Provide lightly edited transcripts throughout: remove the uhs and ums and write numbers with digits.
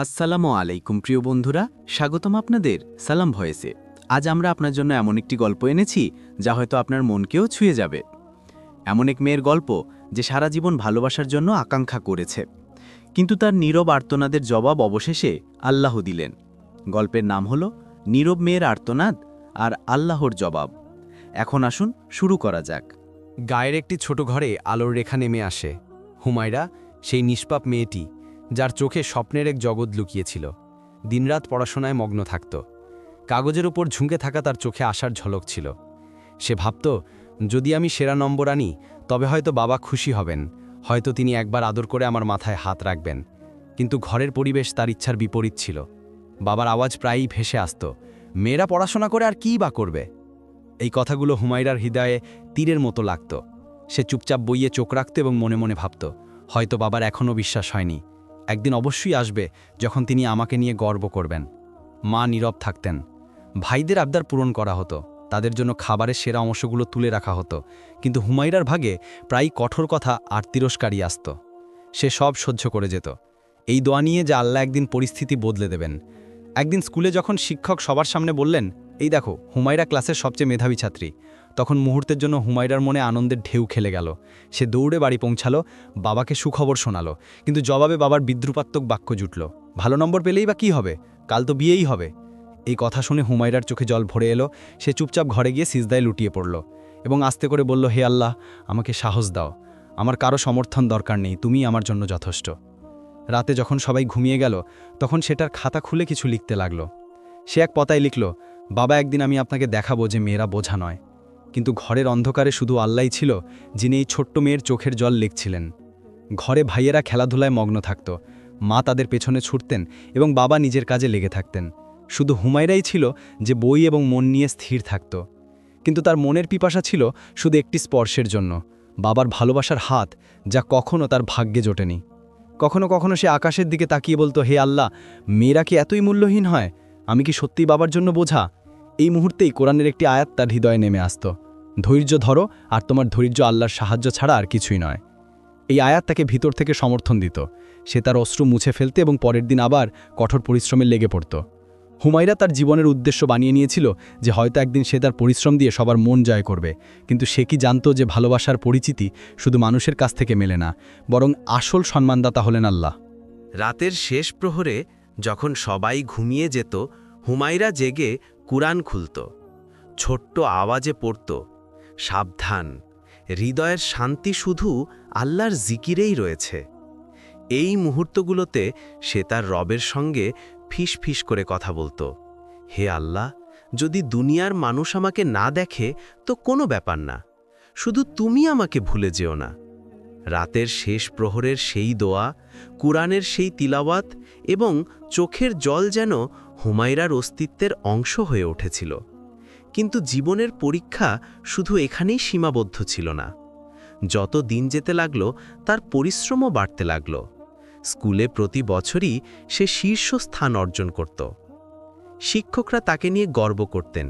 আসসালামু আলাইকুম প্রিয় বন্ধুরা, স্বাগতম আপনাদের সালাম ভয়েসে। আজ আমরা আপনার জন্য এমন একটি গল্প এনেছি যা হয়তো আপনার মনকেও ছুঁয়ে যাবে। এমন এক মেয়ের গল্প যে সারা জীবন ভালোবাসার জন্য আকাঙ্ক্ষা করেছে, কিন্তু তার নীরব আর্তনাদের জবাব অবশেষে আল্লাহ দিলেন। গল্পের নাম হল নীরব মেয়ের আর্তনাদ আর আল্লাহর জবাব। এখন আসুন শুরু করা যাক। গায়ের একটি ছোট ঘরে আলোর রেখা নেমে আসে। হুমায়রা সেই নিষ্পাপ মেয়েটি, যার চোখে স্বপ্নের এক জগৎ লুকিয়েছিল। দিনরাত পড়াশোনায় মগ্ন থাকত। কাগজের উপর ঝুঁকে থাকা তার চোখে আশার ঝলক ছিল। সে ভাবত, যদি আমি সেরা নম্বর আনি তবে হয়তো বাবা খুশি হবেন, হয়তো তিনি একবার আদর করে আমার মাথায় হাত রাখবেন। কিন্তু ঘরের পরিবেশ তার ইচ্ছার বিপরীত ছিল। বাবার আওয়াজ প্রায়ই ভেসে আসত, মেয়েরা পড়াশোনা করে আর কী বা করবে। এই কথাগুলো হুমায়রার হৃদয়ে তীরের মতো লাগত। সে চুপচাপ বইয়ে চোখ রাখত এবং মনে মনে ভাবত, হয়তো বাবার এখনও বিশ্বাস হয়নি, একদিন অবশ্যই আসবে যখন তিনি আমাকে নিয়ে গর্ব করবেন। মা নীরব থাকতেন। ভাইদের আবদার পূরণ করা হতো, তাদের জন্য খাবারের সেরা অংশগুলো তুলে রাখা হতো, কিন্তু হুমায়রার ভাগে প্রায়ই কঠোর কথা আর তিরস্কারই আসত। সে সব সহ্য করে যেত, এই দোয়া নিয়ে যে আল্লাহ একদিন পরিস্থিতি বদলে দেবেন। একদিন স্কুলে যখন শিক্ষক সবার সামনে বললেন, এই দেখো হুমায়রা ক্লাসের সবচেয়ে মেধাবী ছাত্রী, তখন মুহূর্তের জন্য হুমায়রার মনে আনন্দের ঢেউ খেলে গেল। সে দৌড়ে বাড়ি পৌঁছালো, বাবাকে সুখবর শোনালো, কিন্তু জবাবে বাবার বিদ্রুপাত্মক বাক্য জুটল, ভালো নম্বর পেলেই বা কী হবে, কাল তো বিয়েই হবে। এই কথা শুনে হুমায়রার চোখে জল ভরে এলো। সে চুপচাপ ঘরে গিয়ে সিজদায় লুটিয়ে পড়ল এবং আস্তে করে বলল, হে আল্লাহ, আমাকে সাহস দাও, আমার কারো সমর্থন দরকার নেই, তুমিই আমার জন্য যথেষ্ট। রাতে যখন সবাই ঘুমিয়ে গেল তখন সেটার খাতা খুলে কিছু লিখতে লাগলো। সে এক পাতায় লিখল, বাবা, একদিন আমি আপনাকে দেখাবো যে মেয়েরা বোঝা নয়। কিন্তু ঘরের অন্ধকারে শুধু আল্লাহই ছিল যিনি এই ছোট্ট মেয়ের চোখের জল লিখছিলেন। ঘরে ভাইয়েরা খেলাধুলায় মগ্ন থাকত, মা তাদের পেছনে ছুটতেন এবং বাবা নিজের কাজে লেগে থাকতেন। শুধু হুমায়রাই ছিল যে বই এবং মন নিয়ে স্থির থাকত। কিন্তু তার মনের পিপাসা ছিল শুধু একটি স্পর্শের জন্য, বাবার ভালোবাসার হাত, যা কখনো তার ভাগ্যে জোটেনি। কখনো কখনো সে আকাশের দিকে তাকিয়ে বলতো, হে আল্লাহ, মেয়েরা কি এতই মূল্যহীন হয়? আমি কি সত্যিই বাবার জন্য বোঝা? এই মুহূর্তেই কোরআনের একটি আয়াত তার হৃদয়ে নেমে আসত, ধৈর্য ধরো, আর তোমার ধৈর্য আল্লাহর সাহায্য ছাড়া আর কিছুই নয়। এই আয়াত তাকে ভিতর থেকে সমর্থন দিত। সে তার অশ্রু মুছে ফেলতে এবং পরের দিন আবার কঠোর পরিশ্রমে লেগে পড়ত। হুমায়রা তার জীবনের উদ্দেশ্য বানিয়ে নিয়েছিল যে হয়তো একদিন সে তার পরিশ্রম দিয়ে সবার মন জয় করবে, কিন্তু সে কি জানত যে ভালোবাসার পরিচিতি শুধু মানুষের কাছ থেকে মেলে না, বরং আসল সম্মানদাতা হলেন আল্লাহ। রাতের শেষ প্রহরে যখন সবাই ঘুমিয়ে যেত, হুমায়রা জেগে কুরআন খুলত। ছোট্ট আওয়াজে পড়ত, সাবধান, হৃদয়ের শান্তি শুধু আল্লাহর জিকিরেই রয়েছে। এই মুহূর্তগুলোতে সে তার রবের সঙ্গে ফিস ফিস করে কথা বলতো, হে আল্লাহ, যদি দুনিয়ার মানুষ আমাকে না দেখে তো কোনো ব্যাপার না, শুধু তুমি আমাকে ভুলে যেও না। রাতের শেষ প্রহরের সেই দোয়া, কুরআনের সেই তিলাওয়াত এবং চোখের জল যেন হুমায়রার অস্তিত্বের অংশ হয়ে উঠেছিল। কিন্তু জীবনের পরীক্ষা শুধু এখানেই সীমাবদ্ধ ছিল না। যত দিন যেতে লাগল তার পরিশ্রমও বাড়তে লাগল। স্কুলে প্রতি বছরই সে শীর্ষস্থান অর্জন করত। শিক্ষকরা তাকে নিয়ে গর্ব করতেন,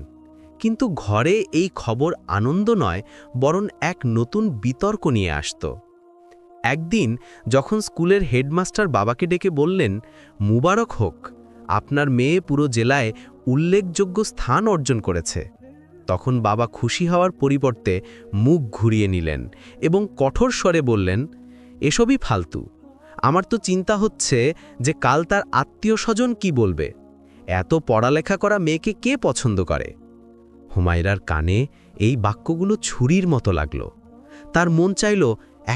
কিন্তু ঘরে এই খবর আনন্দ নয়, বরং এক নতুন বিতর্ক নিয়ে আসত। একদিন যখন স্কুলের হেডমাস্টার বাবাকে ডেকে বললেন, মুবারক হোক, আপনার মেয়ে পুরো জেলায় উল্লেখযোগ্য স্থান অর্জন করেছে, তখন বাবা খুশি হওয়ার পরিবর্তে মুখ ঘুরিয়ে নিলেন এবং কঠোর স্বরে বললেন, এসবই ফালতু, আমার তো চিন্তা হচ্ছে যে কাল তার আত্মীয় স্বজন কি বলবে, এত পড়ালেখা করা মেয়েকে কে পছন্দ করে। হুমায়রার কানে এই বাক্যগুলো ছুরির মতো লাগল। তার মন চাইল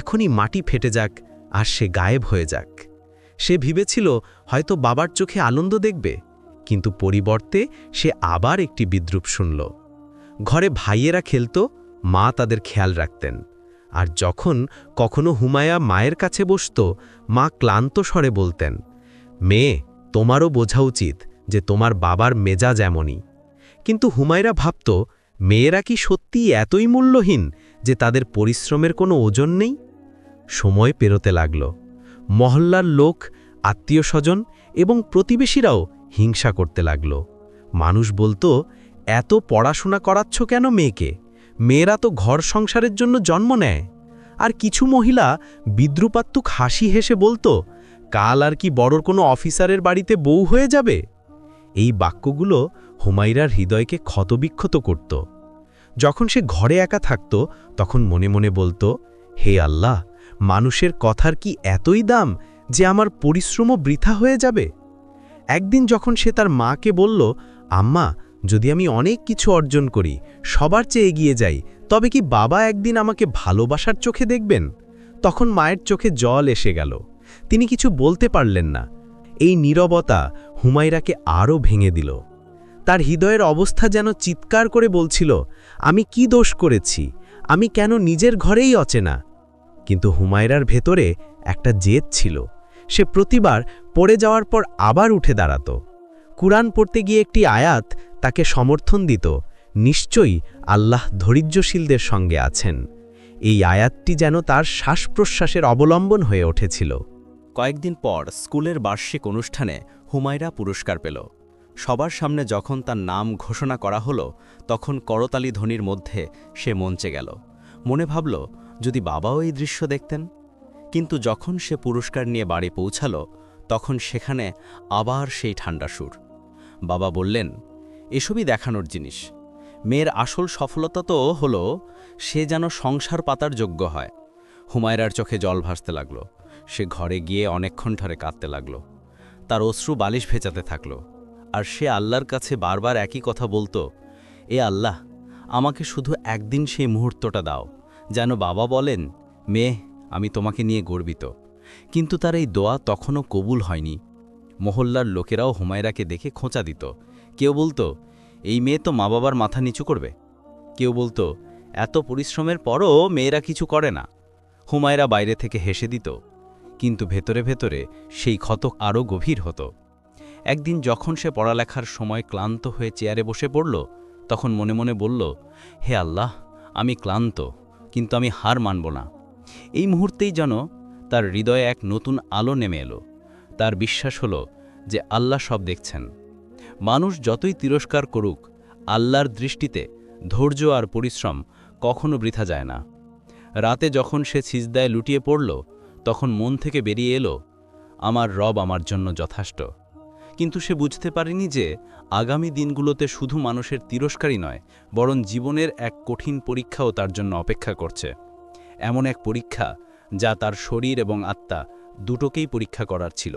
এখনই মাটি ফেটে যাক আর সে গায়েব হয়ে যাক। সে ভেবেছিল হয়তো বাবার চোখে আনন্দ দেখবে, কিন্তু পরিবর্তে সে আবার একটি বিদ্রূপ শুনল। ঘরে ভাইয়েরা খেলত, মা তাদের খেয়াল রাখতেন, আর যখন কখনো হুমায়া মায়ের কাছে বসত, মা ক্লান্ত স্বরে বলতেন, মেয়ে, তোমারও বোঝা উচিত যে তোমার বাবার মেজাজ এমনই। কিন্তু হুমায়রা ভাবত, মেয়েরা কি সত্যিই এতই মূল্যহীন যে তাদের পরিশ্রমের কোনো ওজন নেই? সময় পেরোতে লাগল। মহল্লার লোক, আত্মীয় স্বজন এবং প্রতিবেশীরাও হিংসা করতে লাগল। মানুষ বলতো, এত পড়াশোনা করাচ্ছ কেন মেয়েকে? মেয়েরা তো ঘর সংসারের জন্য জন্ম নেয়। আর কিছু মহিলা বিদ্রুপাত্মক হাসি হেসে বলতো, কাল আর কি বড় কোনো অফিসারের বাড়িতে বউ হয়ে যাবে? এই বাক্যগুলো হুমায়রার হৃদয়কে ক্ষতবিক্ষত করত। যখন সে ঘরে একা থাকত তখন মনে মনে বলতো, হে আল্লাহ, মানুষের কথার কি এতই দাম যে আমার পরিশ্রমও বৃথা হয়ে যাবে? একদিন যখন সে তার মাকে বলল, আম্মা, যদি আমি অনেক কিছু অর্জন করি, সবার চেয়ে এগিয়ে যাই, তবে কি বাবা একদিন আমাকে ভালোবাসার চোখে দেখবেন? তখন মায়ের চোখে জল এসে গেল। তিনি কিছু বলতে পারলেন না। এই নীরবতা হুমায়রাকে আরও ভেঙে দিল। তার হৃদয়ের অবস্থা যেন চিৎকার করে বলছিল, আমি কি দোষ করেছি? আমি কেন নিজের ঘরেই অচেনা? কিন্তু হুমায়রার ভেতরে একটা জেদ ছিল। সে প্রতিবার পড়ে যাওয়ার পর আবার উঠে দাঁড়াত। কুরআন পড়তে গিয়ে একটি আয়াত তাকে সমর্থন দিত, নিশ্চয়ই আল্লাহ ধৈর্যশীলদের সঙ্গে আছেন। এই আয়াতটি যেন তার শ্বাস-প্রশ্বাসের অবলম্বন হয়ে উঠেছিল। কয়েকদিন পর স্কুলের বার্ষিক অনুষ্ঠানে হুমায়রা পুরস্কার পেল। সবার সামনে যখন তার নাম ঘোষণা করা হলো, তখন করতালি ধ্বনির মধ্যে সে মঞ্চে গেল। মনে ভাবল, যদি বাবাও এই দৃশ্য দেখতেন। কিন্তু যখন সে পুরস্কার নিয়ে বাড়ি পৌঁছাল, তখন সেখানে আবার সেই ঠান্ডা সুর। বাবা বললেন, এসবই দেখানোর জিনিস। মেয়ের আসল সফলতা তো হলো সে যেন সংসার পাতার যোগ্য হয়। হুমায়রার চোখে জল ভাসতে লাগল। সে ঘরে গিয়ে অনেকক্ষণ ধরে কাঁদতে লাগল। তার অশ্রু বালিশ ভেজাতে থাকল। আর সে আল্লাহর কাছে বারবার একই কথা বলতো, এ আল্লাহ, আমাকে শুধু একদিন সেই মুহূর্তটা দাও, যেন বাবা বলেন, মেয়ে, আমি তোমাকে নিয়ে গর্বিত। কিন্তু তার এই দোয়া তখনও কবুল হয়নি। মহল্লার লোকেরাও হুমায়রাকে দেখে খোঁচা দিত। কেউ বলতো, এই মেয়ে তো মা বাবার মাথা নিচু করবে। কেউ বলতো, এত পরিশ্রমের পরও মেয়েরা কিছু করে না। হুমায়রা বাইরে থেকে হেসে দিত, কিন্তু ভেতরে ভেতরে সেই ক্ষত আরও গভীর হতো। একদিন যখন সে পড়ালেখার সময় ক্লান্ত হয়ে চেয়ারে বসে পড়ল, তখন মনে মনে বলল, হে আল্লাহ, আমি ক্লান্ত, কিন্তু আমি হার মানব না। এই মুহূর্তেই যেন তার হৃদয়ে এক নতুন আলো নেমে এলো। তার বিশ্বাস হলো যে আল্লাহ সব দেখছেন। মানুষ যতই তিরস্কার করুক, আল্লাহর দৃষ্টিতে ধৈর্য আর পরিশ্রম কখনো বৃথা যায় না। রাতে যখন সে সিজদায় লুটিয়ে পড়ল, তখন মন থেকে বেরিয়ে এলো, আমার রব আমার জন্য যথেষ্ট। কিন্তু সে বুঝতে পারেনি যে আগামী দিনগুলোতে শুধু মানুষের তিরস্কারই নয়, বরং জীবনের এক কঠিন পরীক্ষাও তার জন্য অপেক্ষা করছে। এমন এক পরীক্ষা যা তার শরীর এবং আত্মা দুটোকেই পরীক্ষা করার ছিল।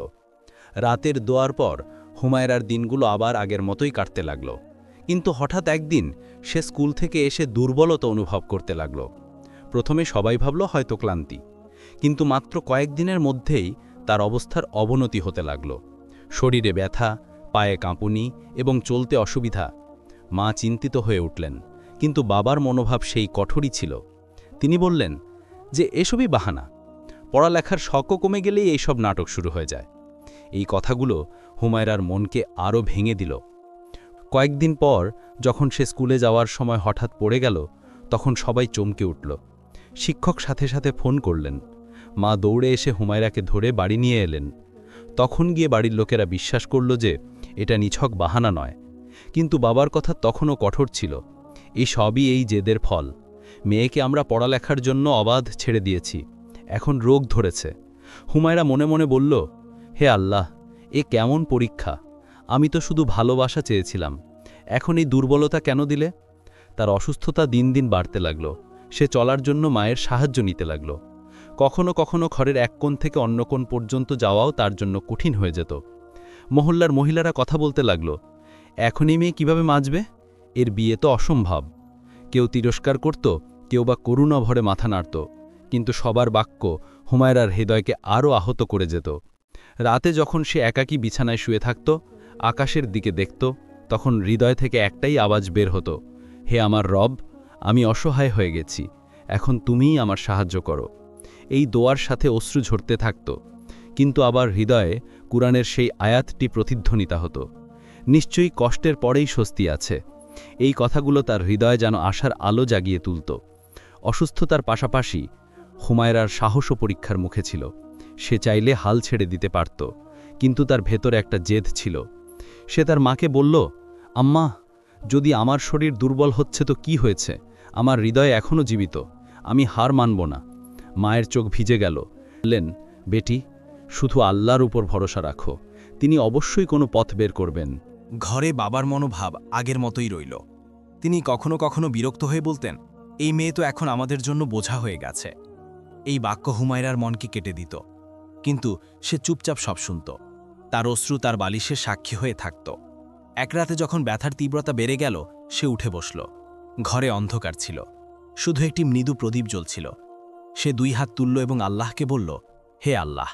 রাতের দোয়ার পর হুমায়রার দিনগুলো আবার আগের মতোই কাটতে লাগল। কিন্তু হঠাৎ একদিন সে স্কুল থেকে এসে দুর্বলতা অনুভব করতে লাগল। প্রথমে সবাই ভাবল হয়তো ক্লান্তি, কিন্তু মাত্র কয়েকদিনের মধ্যেই তার অবস্থার অবনতি হতে লাগল। শরীরে ব্যথা, পায়ে কাঁপুনি এবং চলতে অসুবিধা। মা চিন্তিত হয়ে উঠলেন, কিন্তু বাবার মনোভাব সেই কঠোরই ছিল। তিনি বললেন যে এসবই বাহানা, পড়ালেখার শখও কমে গেলেই এইসব নাটক শুরু হয়ে যায়। এই কথাগুলো হুমায়রার মনকে আরও ভেঙে দিল। কয়েকদিন পর যখন সে স্কুলে যাওয়ার সময় হঠাৎ পড়ে গেল, তখন সবাই চমকে উঠল। শিক্ষক সাথে সাথে ফোন করলেন। মা দৌড়ে এসে হুমায়রাকে ধরে বাড়ি নিয়ে এলেন। তখন গিয়ে বাড়ির লোকেরা বিশ্বাস করল যে এটা নিছক বাহানা নয়। কিন্তু বাবার কথা তখনও কঠোর ছিল। এই সবই এই জেদের ফল। মেয়েকে আমরা পড়ালেখার জন্য অবাধ ছেড়ে দিয়েছি, এখন রোগ ধরেছে। হুমায়রা মনে মনে বলল, হে আল্লাহ, এ কেমন পরীক্ষা! আমি তো শুধু ভালোবাসা চেয়েছিলাম, এখন এই দুর্বলতা কেন দিলে? তার অসুস্থতা দিন দিন বাড়তে লাগল। সে চলার জন্য মায়ের সাহায্য নিতে লাগল। কখনো কখনো ঘরের এক কোণ থেকে অন্য কোণ পর্যন্ত যাওয়াও তার জন্য কঠিন হয়ে যেত। মহল্লার মহিলারা কথা বলতে লাগল, এখন এই মেয়ে কীভাবে বাঁচবে? এর বিয়ে তো অসম্ভব। কেউ তিরস্কার করত, কেউ বা করুণা ভরে মাথা নাড়ত। কিন্তু সবার বাক্য হুমায়রার হৃদয়কে আরও আহত করে যেত। রাতে যখন সে একাকী বিছানায় শুয়ে থাকত, আকাশের দিকে দেখত, তখন হৃদয় থেকে একটাই আওয়াজ বের হতো, হে আমার রব, আমি অসহায় হয়ে গেছি, এখন তুমিই আমার সাহায্য করো। এই দোয়ার সাথে অশ্রু ঝরতে থাকত, কিন্তু আবার হৃদয়ে কুরআনের সেই আয়াতটি প্রতিধ্বনিত হতো, নিশ্চয়ই কষ্টের পরেই স্বস্তি আছে। এই কথাগুলো তার হৃদয়ে যেন আশার আলো জাগিয়ে তুলত। অসুস্থতার পাশাপাশি হুমায়রার সাহসও পরীক্ষার মুখে ছিল। সে চাইলে হাল ছেড়ে দিতে পারত, কিন্তু তার ভেতরে একটা জেদ ছিল। সে তার মাকে বলল, আম্মা, যদি আমার শরীর দুর্বল হচ্ছে তো কি হয়েছে, আমার হৃদয় এখনও জীবিত, আমি হার মানব না। মায়ের চোখ ভিজে গেল। বললেন, বেটি, শুধু আল্লাহর উপর ভরসা রাখো, তিনি অবশ্যই কোনো পথ বের করবেন। ঘরে বাবার মনোভাব আগের মতোই রইল। তিনি কখনো কখনো বিরক্ত হয়ে বলতেন, এই মেয়ে তো এখন আমাদের জন্য বোঝা হয়ে গেছে। এই বাক্য হুমায়রার মনকে কেটে দিত, কিন্তু সে চুপচাপ সব শুনত। তার অশ্রু তার বালিশের সাক্ষী হয়ে থাকত। এক রাতে যখন ব্যথার তীব্রতা বেড়ে গেল, সে উঠে বসল। ঘরে অন্ধকার ছিল, শুধু একটি মৃদু প্রদীপ জ্বলছিল। সে 2 হাত তুলল এবং আল্লাহকে বলল, হে আল্লাহ,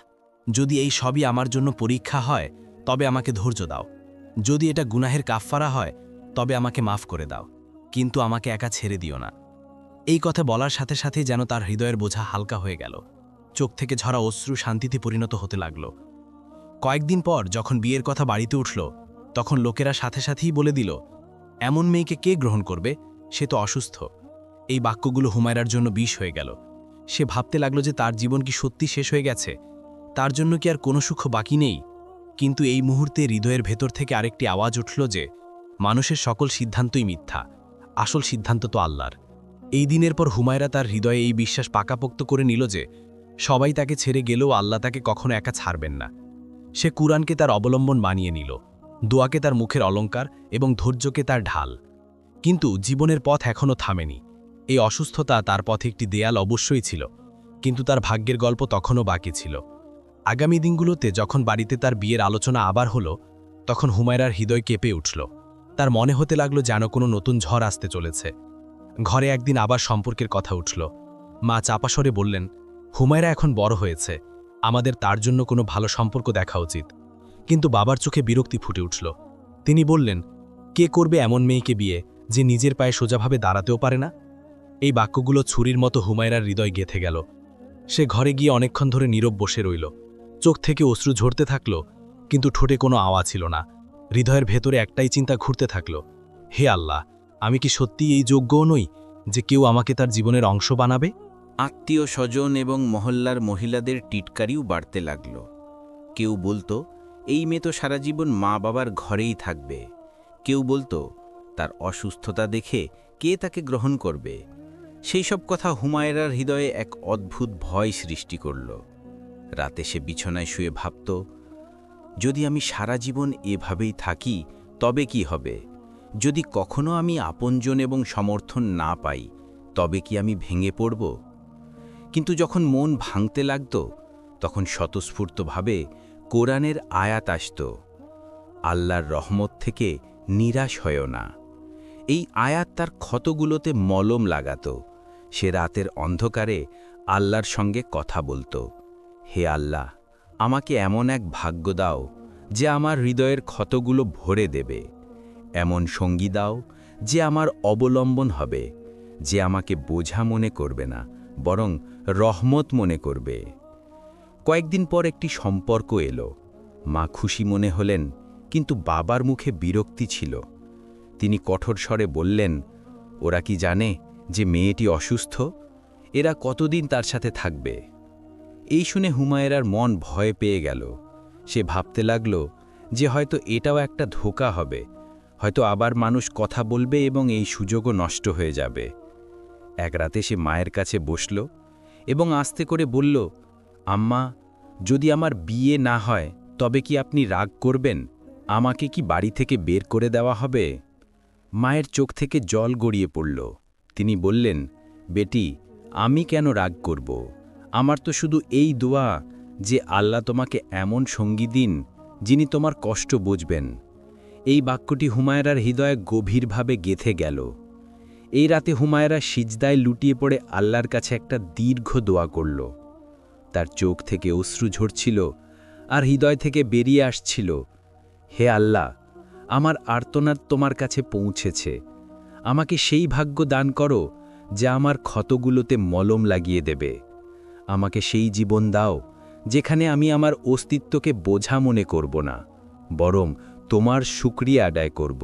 যদি এই সবই আমার জন্য পরীক্ষা হয় তবে আমাকে ধৈর্য দাও। যদি এটা গুনাহের কাফফারা হয় তবে আমাকে মাফ করে দাও, কিন্তু আমাকে একা ছেড়ে দিও না। এই কথা বলার সাথে সাথেই যেন তার হৃদয়ের বোঝা হালকা হয়ে গেল। চোখ থেকে ঝরা অশ্রু শান্তিতে পরিণত হতে লাগল। কয়েকদিন পর যখন বিয়ের কথা বাড়িতে উঠল, তখন লোকেরা সাথে সাথেই বলে দিল, এমন মেয়েকে কে গ্রহণ করবে, সে তো অসুস্থ। এই বাক্যগুলো হুমায়রার জন্য বিষ হয়ে গেল। সে ভাবতে লাগল যে তার জীবন কি সত্যি শেষ হয়ে গেছে, তার জন্য কি আর কোনো সুখ বাকি নেই। কিন্তু এই মুহূর্তে হৃদয়ের ভেতর থেকে আরেকটি আওয়াজ উঠল যে মানুষের সকল সিদ্ধান্তই মিথ্যা, আসল সিদ্ধান্ত তো আল্লাহর। এই দিনের পর হুমায়রা তার হৃদয়ে এই বিশ্বাস পাকাপোক্ত করে নিল যে সবাই তাকে ছেড়ে গেলেও আল্লাহ তাকে কখনো একা ছাড়বেন না। সে কুরআনকে তার অবলম্বন বানিয়ে নিল, দোয়াকে তার মুখের অলংকার এবং ধৈর্যকে তার ঢাল। কিন্তু জীবনের পথ এখনও থামেনি। এই অসুস্থতা তার পথে একটি দেয়াল অবশ্যই ছিল, কিন্তু তার ভাগ্যের গল্প তখনও বাকি ছিল। আগামী দিনগুলোতে যখন বাড়িতে তার বিয়ের আলোচনা আবার হলো, তখন হুমায়রার হৃদয় কেঁপে উঠল। তার মনে হতে লাগলো যেন কোনো নতুন ঝড় আসতে চলেছে। ঘরে একদিন আবার সম্পর্কের কথা উঠল। মা চাপাস্বরে বললেন, হুমায়রা এখন বড় হয়েছে, আমাদের তার জন্য কোনো ভালো সম্পর্ক দেখা উচিত। কিন্তু বাবার চোখে বিরক্তি ফুটে উঠল। তিনি বললেন, কে করবে এমন মেয়েকে বিয়ে যে নিজের পায়ে সোজাভাবে দাঁড়াতেও পারে না? এই বাক্যগুলো ছুরির মতো হুমায়রার হৃদয় গেঁথে গেল। সে ঘরে গিয়ে অনেকক্ষণ ধরে নীরব বসে রইল। চোখ থেকে অশ্রু ঝরতে থাকল, কিন্তু ঠোঁটে কোনো আওয়াজ ছিল না। হৃদয়ের ভেতরে একটাই চিন্তা ঘুরতে থাকল, হে আল্লাহ, আমি কি সত্যিই এই যোগ্যও নই যে কেউ আমাকে তার জীবনের অংশ বানাবে? আত্মীয় স্বজন এবং মহল্লার মহিলাদের টিটকারিও বাড়তে লাগল। কেউ বলতো, এই মেয়ে তো সারা জীবন মা বাবার ঘরেই থাকবে। কেউ বলতো, তার অসুস্থতা দেখে কে তাকে গ্রহণ করবে। সেই সব কথা হুমায়রার হৃদয়ে এক অদ্ভুত ভয় সৃষ্টি করল। রাতে সে বিছানায় শুয়ে ভাবত, যদি আমি সারা জীবন এভাবেই থাকি তবে কি হবে? যদি কখনো আমি আপনজন এবং সমর্থন না পাই তবে কি আমি ভেঙে পড়ব? কিন্তু যখন মন ভাঙতে লাগত, তখন স্বতঃস্ফূর্তভাবে কোরআনের আয়াত আসত, আল্লাহর রহমত থেকে নিরাশ হয়ও না। এই আয়াত তার ক্ষতগুলোতে মলম লাগাত। সে রাতের অন্ধকারে আল্লাহর সঙ্গে কথা বলত, হে আল্লাহ, আমাকে এমন এক ভাগ্য দাও যে আমার হৃদয়ের ক্ষতগুলো ভরে দেবে। এমন সঙ্গী দাও যে আমার অবলম্বন হবে, যে আমাকে বোঝা মনে করবে না, বরং রহমত মনে করবে। কয়েকদিন পর একটি সম্পর্ক এলো। মা খুশি মনে হলেন, কিন্তু বাবার মুখে বিরক্তি ছিল। তিনি কঠোর স্বরে বললেন, ওরা কি জানে যে মেয়েটি অসুস্থ? এরা কতদিন তার সাথে থাকবে? এই শুনে হুমায়রার মন ভয় পেয়ে গেল। সে ভাবতে লাগল যে হয়তো এটাও একটা ধোঁকা হবে, হয়তো আবার মানুষ কথা বলবে এবং এই সুযোগও নষ্ট হয়ে যাবে। এক রাতে সে মায়ের কাছে বসল এবং আস্তে করে বলল, আম্মা, যদি আমার বিয়ে না হয় তবে কি আপনি রাগ করবেন? আমাকে কি বাড়ি থেকে বের করে দেওয়া হবে? মায়ের চোখ থেকে জল গড়িয়ে পড়ল। তিনি বললেন, বেটি, আমি কেন রাগ করব? আমার তো শুধু এই দোয়া যে আল্লাহ তোমাকে এমন সঙ্গী দিন যিনি তোমার কষ্ট বুঝবেন। এই বাক্যটি হুমায়রার হৃদয়ে গভীরভাবে গেঁথে গেল। এই রাতে হুমায়রা সিজদায় লুটিয়ে পড়ে আল্লাহর কাছে একটা দীর্ঘ দোয়া করল। তার চোখ থেকে অশ্রু ঝরছিল আর হৃদয় থেকে বেরিয়ে আসছিল, হে আল্লাহ, আমার আর্তনাদ তোমার কাছে পৌঁছেছে। আমাকে সেই ভাগ্য দান করো যা আমার ক্ষতগুলোতে মলম লাগিয়ে দেবে। আমাকে সেই জীবন দাও যেখানে আমি আমার অস্তিত্বকে বোঝা মনে করব না, বরং তোমার শুকরিয়া আদায় করব।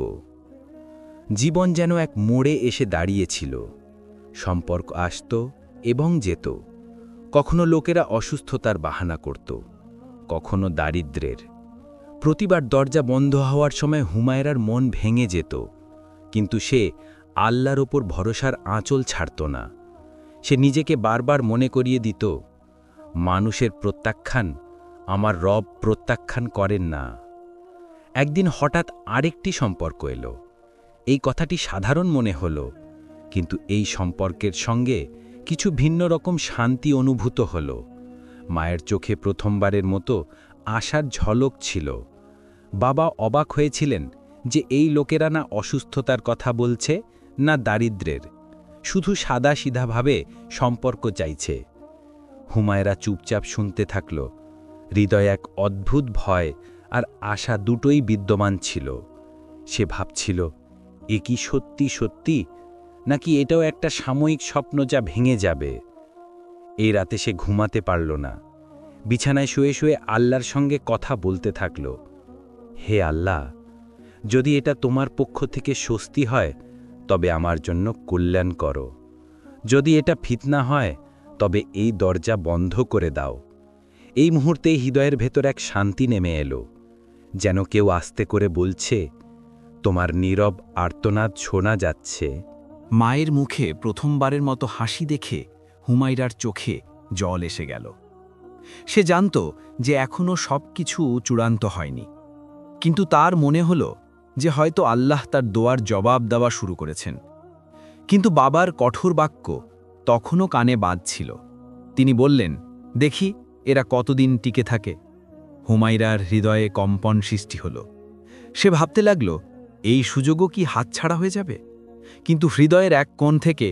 জীবন যেন এক মোড়ে এসে দাঁড়িয়েছিল। সম্পর্ক আসত এবং যেত। কখনো লোকেরা অসুস্থতার বাহানা করত, কখনো দারিদ্র্যের। প্রতিবার দরজা বন্ধ হওয়ার সময় হুমায়রার মন ভেঙে যেত, কিন্তু সে আল্লাহর ওপর ভরসার আঁচল ছাড়ত না। সে নিজেকে বারবার মনে করিয়ে দিত, মানুষের প্রত্যাখ্যান আমার রব প্রত্যাখ্যান করেন না। একদিন হঠাৎ আরেকটি সম্পর্ক এলো। এই কথাটি সাধারণ মনে হলো, কিন্তু এই সম্পর্কের সঙ্গে কিছু ভিন্ন রকম শান্তি অনুভূত হলো। মায়ের চোখে প্রথমবারের মতো আশার ঝলক ছিল। বাবা অবাক হয়েছিলেন যে এই লোকেরা না অসুস্থতার কথা বলছে, না দারিদ্র্যের, শুধু সাদাসিধাভাবে সম্পর্ক চাইছে। হুমায়রা চুপচাপ শুনতে থাকল। হৃদয়ে এক অদ্ভুত ভয় আর আশা দুটোই বিদ্যমান ছিল। সে ভাবছিল, এ কি সত্যি সত্যি, নাকি এটাও একটা সাময়িক স্বপ্ন যা ভেঙে যাবে। এই রাতে সে ঘুমাতে পারল না। বিছানায় শুয়ে শুয়ে আল্লাহর সঙ্গে কথা বলতে থাকল। হে আল্লাহ, যদি এটা তোমার পক্ষ থেকে স্বস্তি হয় তবে আমার জন্য কল্যাণ করো। যদি এটা ফিতনা হয় তবে এই দরজা বন্ধ করে দাও। এই মুহূর্তেই হৃদয়ের ভেতর এক শান্তি নেমে এলো, যেন কেউ আস্তে করে বলছে, তোমার নীরব আর্তনাদ শোনা যাচ্ছে। মায়ের মুখে প্রথমবারের মতো হাসি দেখে হুমায়রার চোখে জল এসে গেল। সে জানত যে এখনও সব কিছু চূড়ান্ত হয়নি, কিন্তু তার মনে হল যে হয়তো আল্লাহ তার দোয়ার জবাব দেওয়া শুরু করেছেন। কিন্তু বাবার কঠোর বাক্য তখনও কানে বাজছিল। তিনি বললেন, দেখি এরা কতদিন টিকে থাকে। হুমায়রার হৃদয়ে কম্পন সৃষ্টি হল। সে ভাবতে লাগল, এই সুযোগও কি হাতছাড়া হয়ে যাবে? কিন্তু হৃদয়ের এক কোণ থেকে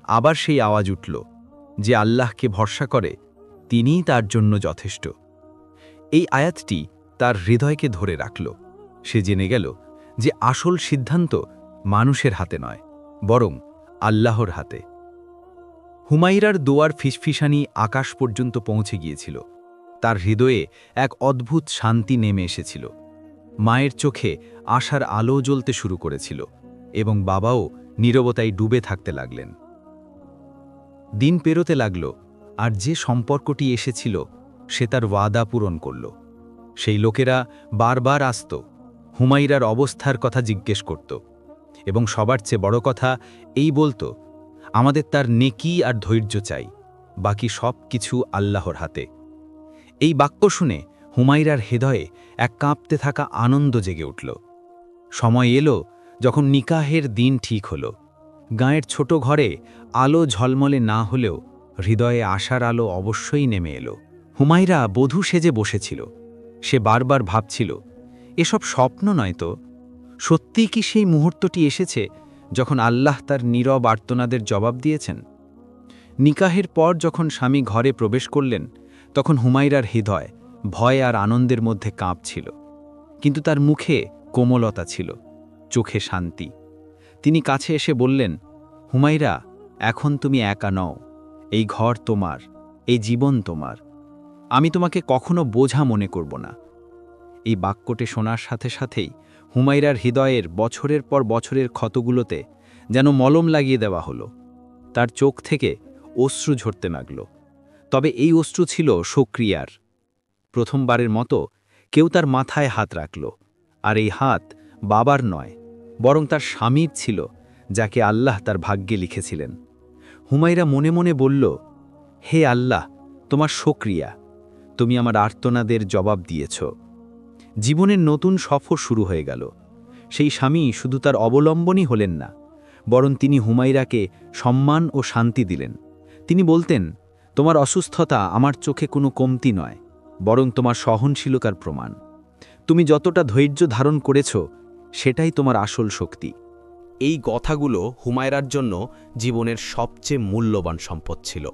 আবার সেই আওয়াজ উঠল, যে আল্লাহকে ভরসা করে তিনিই তার জন্য যথেষ্ট। এই আয়াতটি তার হৃদয়কে ধরে রাখল। সে জেনে গেল যে আসল সিদ্ধান্ত মানুষের হাতে নয়, বরং আল্লাহর হাতে। হুমায়রার দোয়ার ফিসফিসানি আকাশ পর্যন্ত পৌঁছে গিয়েছিল। তার হৃদয়ে এক অদ্ভুত শান্তি নেমে এসেছিল। মায়ের চোখে আশার আলো জ্বলতে শুরু করেছিল এবং বাবাও নীরবতায় ডুবে থাকতে লাগলেন। দিন পেরোতে লাগল, আর যে সম্পর্কটি এসেছিল সে তার ওয়াদা পূরণ করল। সেই লোকেরা বারবার আসত, হুমায়রার অবস্থার কথা জিজ্ঞেস করত, এবং সবার চেয়ে বড় কথা এই বলতো, আমাদের তার নেকি আর ধৈর্য চাই, বাকি সব কিছু আল্লাহর হাতে। এই বাক্য শুনে হুমায়রার হৃদয়ে এক কাঁপতে থাকা আনন্দ জেগে উঠল। সময় এলো যখন নিকাহের দিন ঠিক হল। গাঁয়ের ছোট ঘরে আলো ঝলমলে না হলেও হৃদয়ে আশার আলো অবশ্যই নেমে এলো। হুমায়রা বধূ সেজে বসেছিল। সে বারবার ভাবছিল, এসব স্বপ্ন নয় তো, সত্যিই কি সেই মুহূর্তটি এসেছে যখন আল্লাহ তার নীরব আর্তনাদের জবাব দিয়েছেন? নিকাহের পর যখন স্বামী ঘরে প্রবেশ করলেন, তখন হুমায়রার হৃদয় ভয় আর আনন্দের মধ্যে কাঁপছিল, কিন্তু তার মুখে কোমলতা ছিল, চোখে শান্তি। তিনি কাছে এসে বললেন, হুমায়রা, এখন তুমি একা নও, এই ঘর তোমার, এই জীবন তোমার। আমি তোমাকে কখনো বোঝা মনে করব না। এই বাক্যটি শোনার সাথে সাথেই হুমায়রার হৃদয়ের বছরের পর বছরের ক্ষতগুলোতে যেন মলম লাগিয়ে দেওয়া হলো। তার চোখ থেকে অশ্রু ঝরতে লাগল, তবে এই অশ্রু ছিল সক্রিয়ার। প্রথমবারের মতো কেউ তার মাথায় হাত রাখল, আর এই হাত বাবার নয়, বরং তার স্বামীর ছিল, যাকে আল্লাহ তার ভাগ্যে লিখেছিলেন। হুমায়রা মনে মনে বলল, হে আল্লাহ, তোমার শুকরিয়া, তুমি আমার আর্তনাদের জবাব দিয়েছ। জীবনের নতুন সফর শুরু হয়ে গেল। সেই স্বামী শুধু তার অবলম্বনই হলেন না, বরং তিনি হুমায়রাকে সম্মান ও শান্তি দিলেন। তিনি বলতেন, তোমার অসুস্থতা আমার চোখে কোনো কমতি নয়, বরং তোমার সহনশীলতার প্রমাণ। তুমি যতটা ধৈর্য ধারণ করেছ, সেটাই তোমার আসল শক্তি। এই কথাগুলো হুমায়রার জন্য জীবনের সবচেয়ে মূল্যবান সম্পদ ছিল।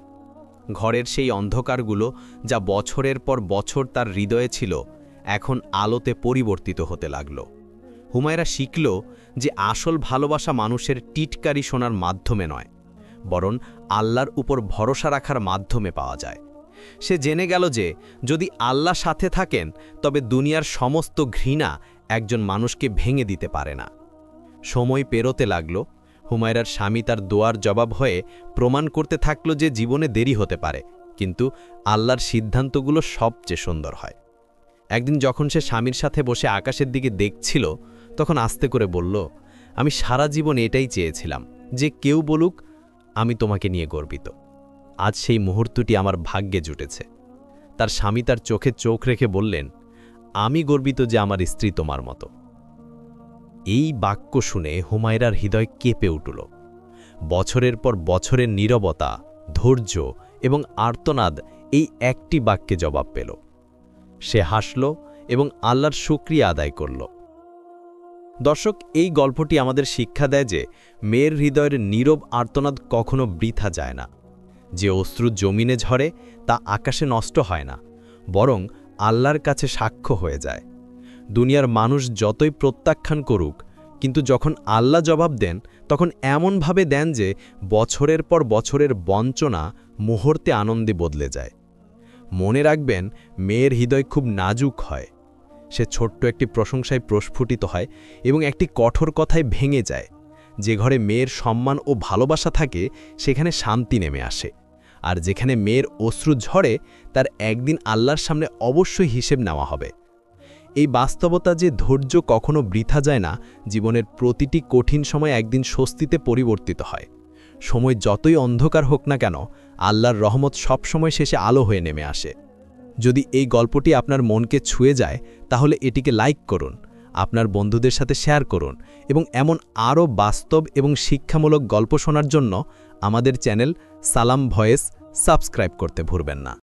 ঘরের সেই অন্ধকারগুলো, যা বছরের পর বছর তার হৃদয়ে ছিল, এখন আলোতে পরিবর্তিত হতে লাগল। হুমায়রা শিখল যে আসল ভালোবাসা মানুষের টিটকারি শোনার মাধ্যমে নয়, বরং আল্লাহর উপর ভরসা রাখার মাধ্যমে পাওয়া যায়। সে জেনে গেল যে যদি আল্লাহ সাথে থাকেন, তবে দুনিয়ার সমস্ত ঘৃণা একজন মানুষকে ভেঙে দিতে পারে না। সময় পেরোতে লাগল। হুমায়রার স্বামী তার দোয়ার জবাব হয়ে প্রমাণ করতে থাকল যে জীবনে দেরি হতে পারে, কিন্তু আল্লাহর সিদ্ধান্তগুলো সবচেয়ে সুন্দর হয়। একদিন যখন সে স্বামীর সাথে বসে আকাশের দিকে দেখছিল, তখন আস্তে করে বলল, আমি সারা জীবন এটাই চেয়েছিলাম, যে কেউ বলুক আমি তোমাকে নিয়ে গর্বিত। আজ সেই মুহূর্তটি আমার ভাগ্যে জুটেছে। তার স্বামী তার চোখে চোখ রেখে বললেন, আমি গর্বিত যে আমার স্ত্রী তোমার মতো। এই বাক্য শুনে হুমায়রার হৃদয় কেঁপে উঠল। বছরের পর বছরের নীরবতা, ধৈর্য এবং আর্তনাদ এই একটি বাক্যে জবাব পেল। সে হাসল এবং আল্লাহর শুকরিয়া আদায় করল। দর্শক, এই গল্পটি আমাদের শিক্ষা দেয় যে মেয়ের হৃদয়ের নীরব আর্তনাদ কখনো বৃথা যায় না। যে অশ্রু জমিনে ঝরে তা আকাশে নষ্ট হয় না, বরং আল্লাহর কাছে সাক্ষ্য হয়ে যায়। দুনিয়ার মানুষ যতই প্রত্যাখ্যান করুক, কিন্তু যখন আল্লাহ জবাব দেন তখন এমনভাবে দেন যে বছরের পর বছরের বঞ্চনা মুহূর্তে আনন্দে বদলে যায়। মনে রাখবেন, মেয়ের হৃদয় খুব নাজুক হয়। সে ছোট্ট একটি প্রশংসায় প্রস্ফুটিত হয় এবং একটি কঠোর কথায় ভেঙে যায়। যে ঘরে মেয়ের সম্মান ও ভালোবাসা থাকে সেখানে শান্তি নেমে আসে, আর যেখানে মেয়ের অশ্রু ঝরে তার একদিন আল্লাহর সামনে অবশ্যই হিসেব নেওয়া হবে। এই বাস্তবতা যে ধৈর্য কখনো বৃথা যায় না, জীবনের প্রতিটি কঠিন সময় একদিন স্বস্তিতে পরিবর্তিত হয়। সময় যতই অন্ধকার হোক না কেন, আল্লাহর রহমত সবসময় শেষে আলো হয়ে নেমে আসে। যদি এই গল্পটি আপনার মনকে ছুঁয়ে যায় তাহলে এটিকে লাইক করুন, আপনার বন্ধুদের সাথে শেয়ার করুন এবং এমন আরও বাস্তব এবং শিক্ষামূলক গল্প শোনার জন্য আমাদের চ্যানেল সালাম ভয়েস সাবস্ক্রাইব করতে ভুলবেন না।